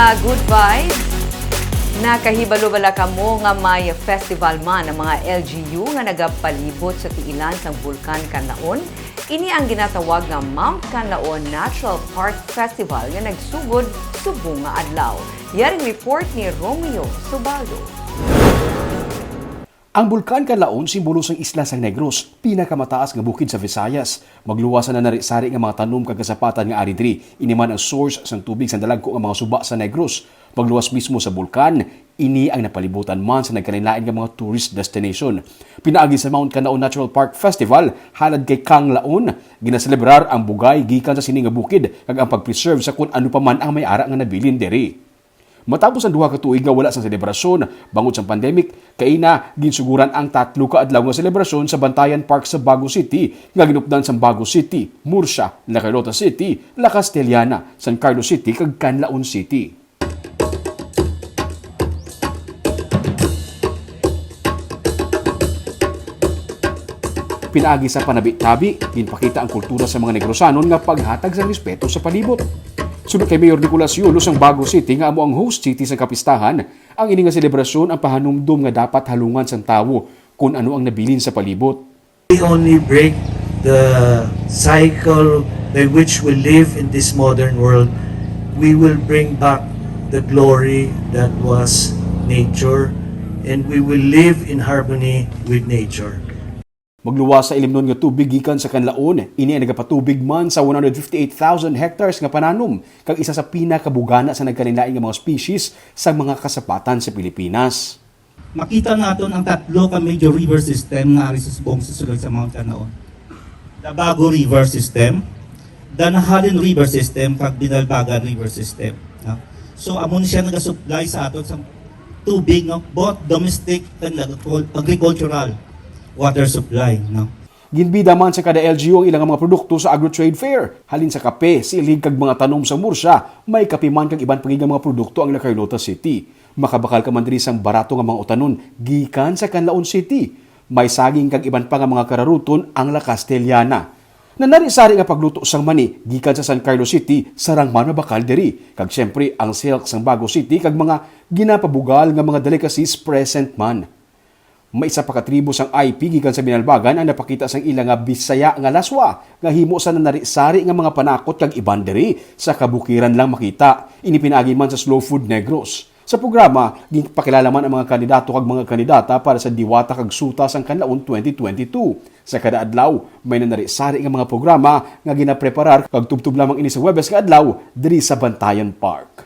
nga good vibes. Nakahibalo-bala kamo nga may festival man ang mga LGU nga nagapalibot sa tiilan sang Bulkan Kanlaon. Ini ang ginatawag nga Mount Kanlaon Natural Park Festival nga nagsugod subong nga adlaw. Yaring report ni Romeo Subaldo. Ang Bulkan Kanlaon, simbolo sang isla sang Negros, pinakamataas nga bukid sa Visayas. Magluwasan na narisari nga mga tanom kag kasapatan nga ari diri. Ini man ang source sang tubig sa dalagko nga mga suba sa Negros. Pagluwas mismo sa bulkan, ini ang napalibutan man sa nagkanilain nga mga tourist destination. Pinaagi sa Mount Kanlaon Natural Park Festival, halad kay Kang Laon, ginaselebrar ang bugay gikan sa sini nga bukid kag ang pag-preserve sa kung ano pa man ang may-ara nga nabilin diri. Matapos ang duha ka tuig nga wala sa selebrasyon bangod sa pandemic, kay na ginsuguran ang 3 ka adlaw nga selebrasyon sa Bantayan Park sa Bago City nga ginupdan sa Bago City, Murcia, La Carlota City, La Castellana, San Carlos City kag Canlaon City. Pinaagi sa panabi-tabi, ginpakita ang kultura sa mga Negrosanon nga paghatag sa respeto sa palibot. Sunod kay Mayor Nicolas Yulos ang Bago City nga amo ang host city sa kapistahan, ang ini nga selebrasyon ang pahanumdum nga dapat halungan sa tawo kung ano ang nabilin sa palibot. We only break the cycle by which we live in this modern world. We will bring back the glory that was nature, and we will live in harmony with nature. Magluwas sa ilimnon nga tubig gikan sa Kanlaon, ini ang nagapatubig man sa 158,000 hectares nga pananom, kag isa sa pinakabugana sa nagkanilain nga mga species sa mga kasapatan sa Pilipinas. Makita naton ang 3 ka major river system nga ari susubong sa sulod sa Mount Kanlaon. The Bago River System, the Nahalin River System, kag Binalbagan River System. No? So amon siya nagasupply sa aton sa tubig, no? Both domestic and agricultural water supply. No? Ginbida man sa kada LGU ang ilang mga produkto sa Agro-Trade Fair. Halin sa kape, silig kag mga tanom sa Murcia, may kape man kag iban pang mga produkto ang La Carlota City. Makabakal ka man diri sang barato nga mga utanon gikan sa Canlaon City. May saging kag iban pa nga mga kararuton ang La Castellana. Nanari-sari nga pagluto sang mani gikan sa San Carlos City sarang man mabakal diri. Kag syempre ang silk sang Bago City kag mga ginapabugal nga mga delicacies present man. May isa pa ka tribo sang IP gikan sa Binalbagan ang napakita sang ilang nga Bisaya nga laswa nga himo sa nanari-sari nga mga panakot kag iban diri sa kabukiran lang makita. Ini pinaagi man sa Slow Food Negros. Sa programa, ginpakilala man ang mga kandidato kag mga kandidata para sa Diwata kag Suta sang Kanlaon 2022. Sa kada adlaw, may nanari-sari nga mga programa nga ginapreparar kag tubtub lamang ini sa Huwebes nga adlaw diri sa Bantayan Park.